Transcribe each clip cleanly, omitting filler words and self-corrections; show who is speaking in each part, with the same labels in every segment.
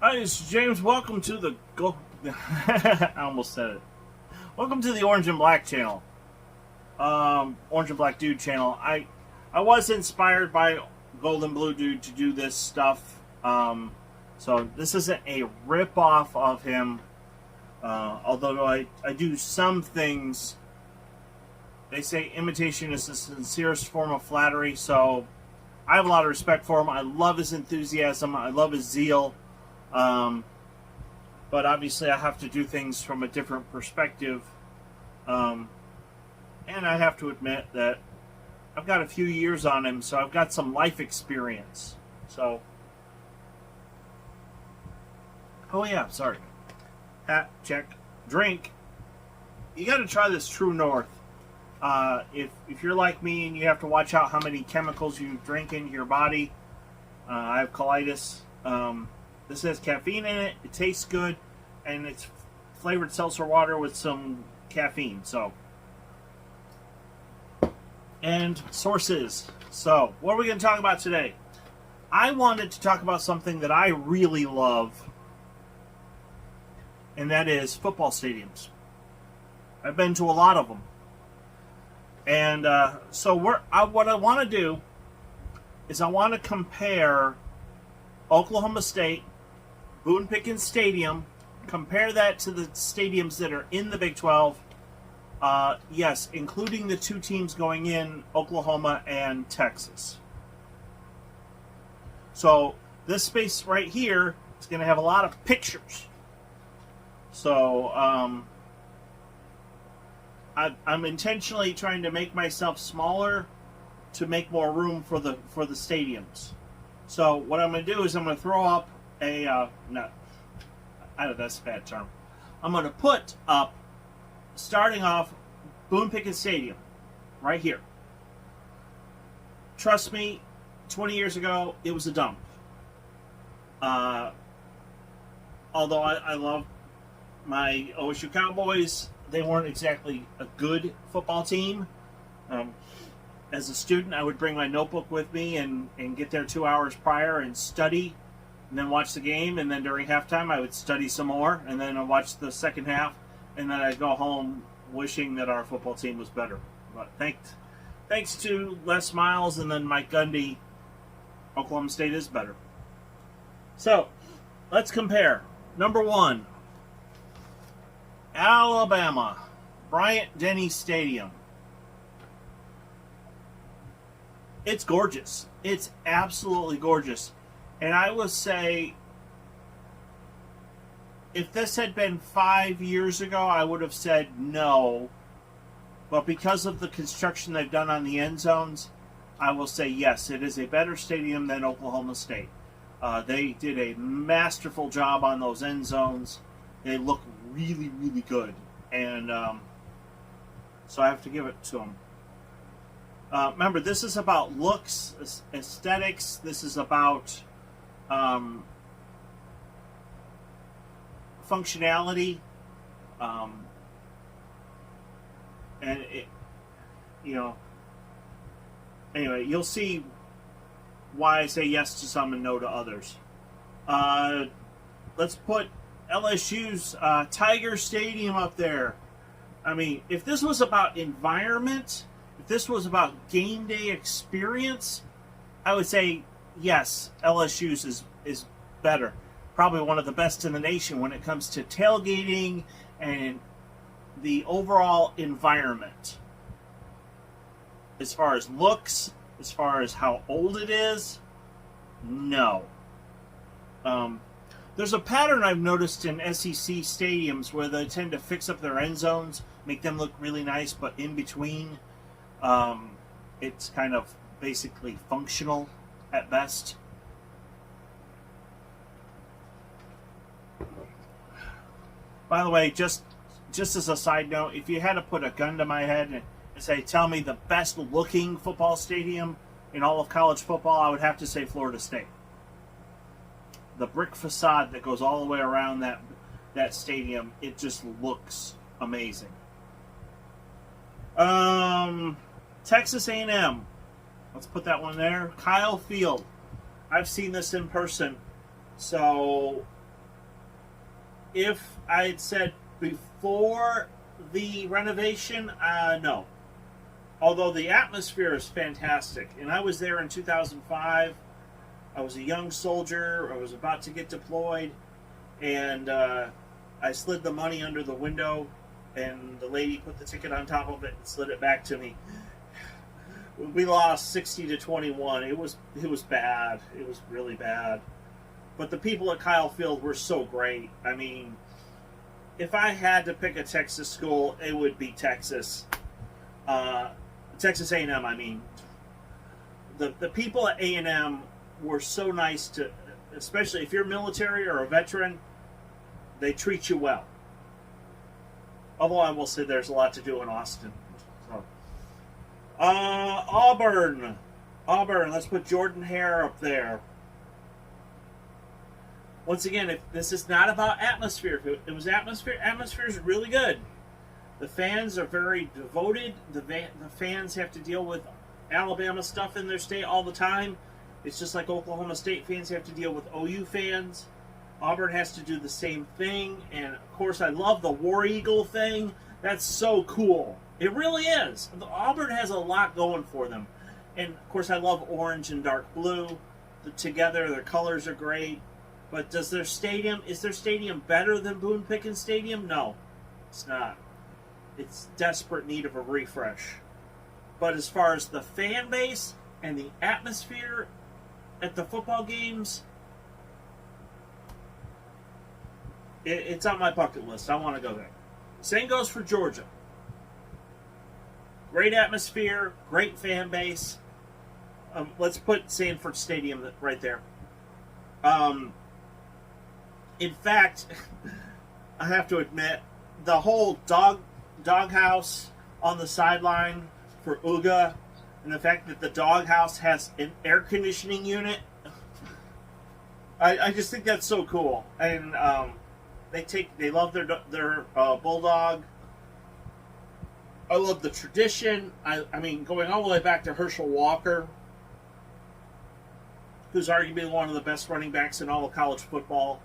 Speaker 1: Hi, this is James. Welcome to the I almost said it. Welcome to the Orange and Black channel. Orange and Black Dude channel. I was inspired by Golden Blue Dude to do this stuff. So this isn't a rip-off of him. Although I do some things. They say imitation is the sincerest form of flattery, so I have a lot of respect for him. I love his enthusiasm. I love his zeal. But obviously I have to do things from a different perspective. And I have to admit that I've got a few years on him, so I've got some life experience. So, oh yeah, sorry. Hat, check. Drink. You got to try this True North. If you're like me and you have to watch out how many chemicals you drink into your body, I have colitis. This has caffeine in it. It tastes good, and it's flavored seltzer water with some caffeine. So, and sources. So, what are we going to talk about today? I wanted to talk about something that I really love, and that is football stadiums. I've been to a lot of them. And so what I want to do is I want to compare Oklahoma State, Boone Pickens Stadium, compare that to the stadiums that are in the Big 12. Yes, including the two teams going in, Oklahoma and Texas. So this space right here is going to have a lot of pictures. So I'm intentionally trying to make myself smaller to make more room for the stadiums. So what I'm going to do is I'm going to throw up that's a bad term. I'm going to put up, starting off, Boone Pickens Stadium, right here. Trust me, 20 years ago, it was a dump. Although I love my OSU Cowboys, they weren't exactly a good football team. As a student, I would bring my notebook with me and get there 2 hours prior and study, and then watch the game, and then during halftime I would study some more, and then I'd watch the second half, and then I'd go home wishing that our football team was better. But thanks to Les Miles and then Mike Gundy, Oklahoma State is better. So, let's compare. Number one, Alabama, Bryant-Denny Stadium. It's gorgeous. It's absolutely gorgeous. And I would say, if this had been 5 years ago, I would have said no. But because of the construction they've done on the end zones, I will say yes, it is a better stadium than Oklahoma State. They did a masterful job on those end zones. They look really, really good. And so I have to give it to them. Remember, this is about looks, aesthetics. This is about functionality. And it, anyway, you'll see why I say yes to some and no to others. Let's put LSU's Tiger Stadium up there. I mean, if this was about environment, if this was about game day experience, I would say yes, LSU's is better. Probably one of the best in the nation when it comes to tailgating and the overall environment. As far as looks, as far as how old it is, no. There's a pattern I've noticed in SEC stadiums where they tend to fix up their end zones, make them look really nice, but in between, it's kind of basically functional at best. By the way, just as a side note, if you had to put a gun to my head and say, tell me the best looking football stadium in all of college football, I would have to say Florida State. The brick facade that goes all the way around that stadium, it just looks amazing. Texas A&M. Let's put that one there. Kyle Field. I've seen this in person. So if I had said before the renovation, no. Although the atmosphere is fantastic. And I was there in 2005. I was a young soldier. I was about to get deployed. And I slid the money under the window. And the lady put the ticket on top of it and slid it back to me. We lost 60-21. It was bad. It was really bad. But the people at Kyle Field were so great. I mean, if I had to pick a Texas school, it would be Texas. Texas A&M, I mean. The people at A&M were so nice to, especially if you're military or a veteran, they treat you well. Although I will say there's a lot to do in Austin. So. Auburn. Let's put Jordan Hare up there. Once again, if this is not about atmosphere. If it was atmosphere is really good. The fans are very devoted. The fans have to deal with Alabama stuff in their state all the time. It's just like Oklahoma State fans have to deal with OU fans. Auburn has to do the same thing. And, of course, I love the War Eagle thing. That's so cool. It really is. Auburn has a lot going for them. And, of course, I love orange and dark blue. Together, their colors are great. But is their stadium better than Boone Pickens Stadium? No, it's not. It's desperate need of a refresh. But as far as the fan base and the atmosphere at the football games, it's on my bucket list. I want to go there. Same goes for Georgia. Great atmosphere, great fan base. Let's put Sanford Stadium right there. In fact, I have to admit, the whole doghouse on the sideline for Uga, and the fact that the doghouse has an air conditioning unit, I just think that's so cool. And they love their bulldog. I love the tradition. I mean, going all the way back to Herschel Walker, who's arguably one of the best running backs in all of college football.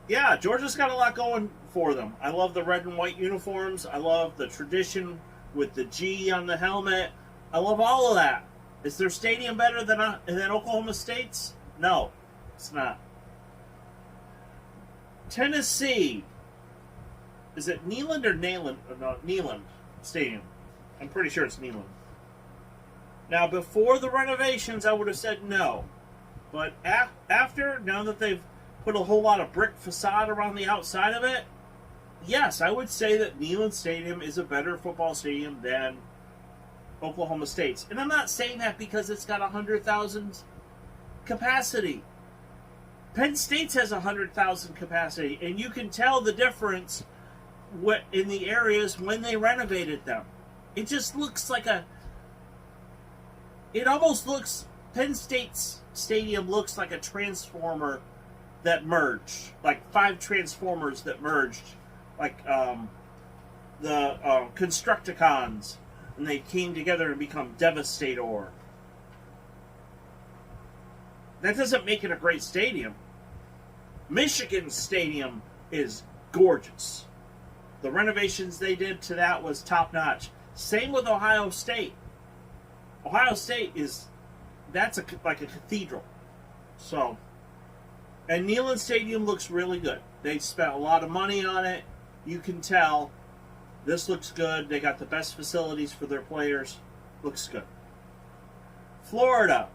Speaker 1: Yeah, Georgia's got a lot going for them. I love the red and white uniforms. I love the tradition with the G on the helmet. I love all of that. Is their stadium better than Oklahoma State's? No, it's not. Tennessee. Is it Neyland or Neyland? No, Neyland Stadium. I'm pretty sure it's Neyland. Now, before the renovations, I would have said no. But after, now that they've put a whole lot of brick facade around the outside of it, yes, I would say that Neyland Stadium is a better football stadium than Oklahoma State's. And I'm not saying that because it's got 100,000 capacity. Penn State's has 100,000 capacity, and you can tell the difference in the areas when they renovated them. It just looks like it almost looks, Penn State's stadium looks like a transformer that merged, like 5 transformers that merged, like the Constructicons, and they came together and become Devastator. That doesn't make it a great stadium. Michigan Stadium is gorgeous. The renovations they did to that was top-notch. Same with Ohio State. Ohio State that's like a cathedral. So, and Neyland Stadium looks really good. They spent a lot of money on it. You can tell. This looks good. They got the best facilities for their players. Looks good. Florida.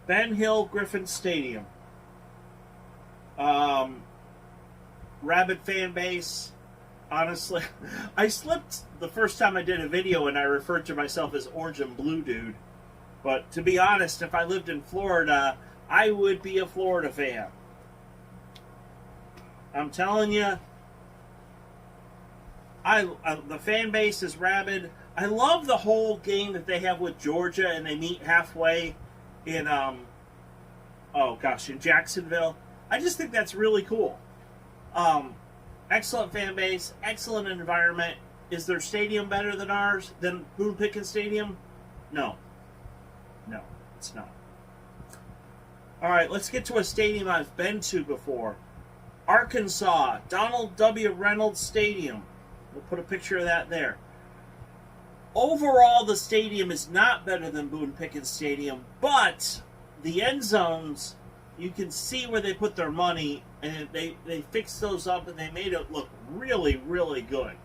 Speaker 1: Ben Hill Griffin Stadium. Rabid fan base. Honestly, I slipped the first time I did a video and I referred to myself as Orange and Blue Dude. But to be honest, if I lived in Florida, I would be a Florida fan. I'm telling you, the fan base is rabid. I love the whole game that they have with Georgia, and they meet halfway in in Jacksonville. I just think that's really cool. Excellent fan base, excellent environment. Is their stadium better than ours, than Boone Pickens Stadium? No. No, it's not. All right, let's get to a stadium I've been to before. Arkansas, Donald W. Reynolds Stadium. We'll put a picture of that there. Overall, the stadium is not better than Boone Pickens Stadium, but the end zones, you can see where they put their money, and they fixed those up, and they made it look really, really good.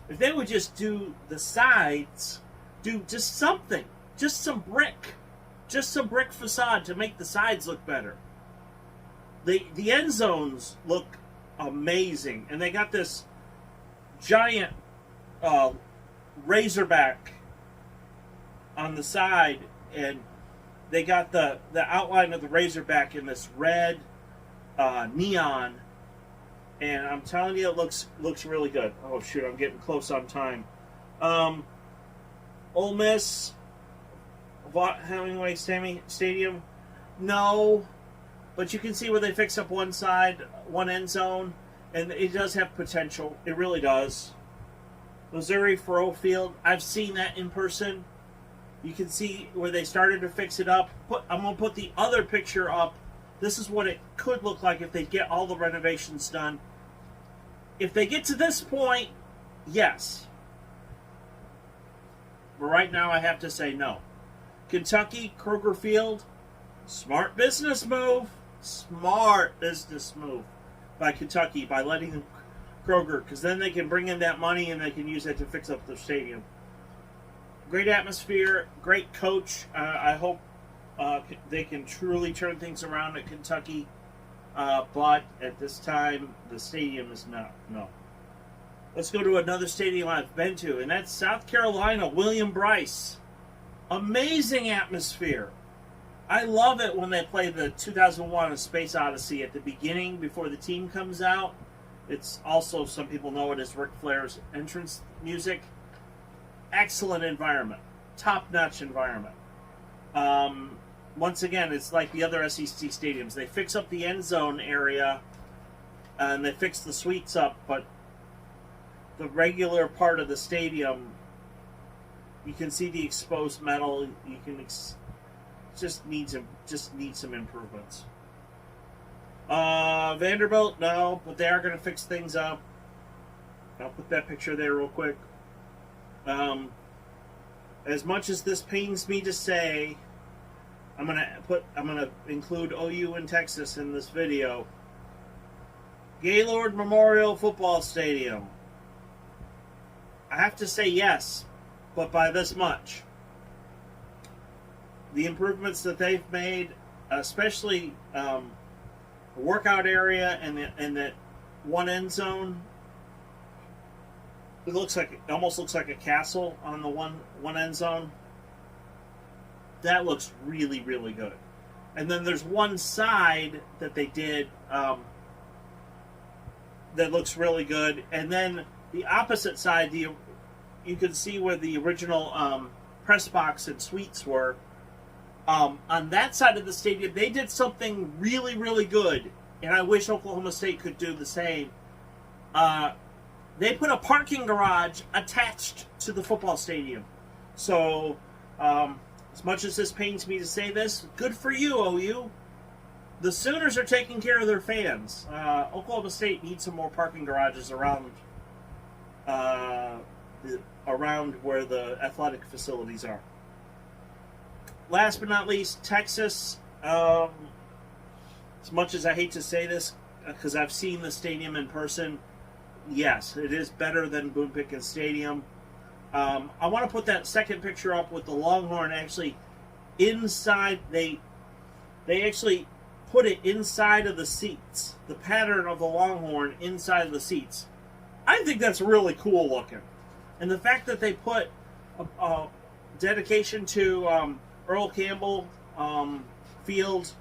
Speaker 1: If they would just do the sides, do just something, just some brick facade to make the sides look better. The end zones look amazing, and they got this giant razorback on the side, and they got the outline of the razorback in this red neon, and I'm telling you, it looks really good. Oh shoot, I'm getting close on time. Ole Miss, Vaught Hemingway Stadium, no, but you can see where they fix up one side, one end zone, and it does have potential. It really does. Missouri Faurot Field, I've seen that in person. You can see where they started to fix it up. I'm going to put the other picture up. This is what it could look like if they get all the renovations done. If they get to this point, yes. But right now I have to say no. Kentucky, Kroger Field, smart business move. Smart business move by Kentucky by letting Kroger, because then they can bring in that money and they can use that to fix up the stadium. Great atmosphere, great coach. I hope they can truly turn things around at Kentucky. But at this time, the stadium is not. No. Let's go to another stadium I've been to, and that's South Carolina, William Bryce. Amazing atmosphere. I love it when they play the 2001 A Space Odyssey at the beginning before the team comes out. It's also, some people know it as Ric Flair's entrance music. Excellent environment. Top-notch environment. Once again, it's like the other SEC stadiums. They fix up the end zone area, and they fix the suites up, but the regular part of the stadium, you can see the exposed metal. You can just need some improvements. Vanderbilt, no, but they are going to fix things up. I'll put that picture there real quick. As much as this pains me to say, I'm gonna include OU in Texas in this video. Gaylord Memorial Football Stadium. I have to say yes, but by this much. The improvements that they've made, especially the workout area and that one end zone, it almost looks like a castle on the one end zone. That looks really, really good. And then there's one side that they did that looks really good, and then the opposite side, you can see where the original press box and suites were. On that side of the stadium, they did something really, really good, and I wish Oklahoma State could do the same. They put a parking garage attached to the football stadium. So, as much as this pains me to say this, good for you, OU. The Sooners are taking care of their fans. Oklahoma State needs some more parking garages around where the athletic facilities are. Last but not least, Texas. As much as I hate to say this, because I've seen the stadium in person, yes, it is better than Boone Pickens Stadium. I want to put that second picture up with the Longhorn actually inside. They actually put it inside of the seats. The pattern of the Longhorn inside of the seats. I think that's really cool looking. And the fact that they put a dedication to Earl Campbell Field.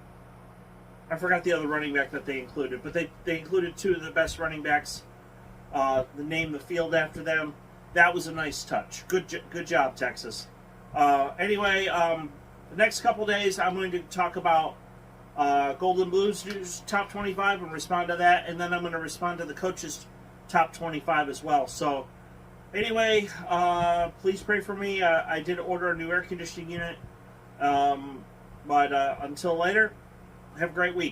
Speaker 1: I forgot the other running back that they included, but they included two of the best running backs. Name the field after them. That was a nice touch. Good job, Texas. Anyway, the next couple days I'm going to talk about Golden Blues News Top 25 and respond to that, and then I'm going to respond to the coaches' Top 25 as well. So, anyway, please pray for me. I did order a new air conditioning unit, but until later, Have a great week.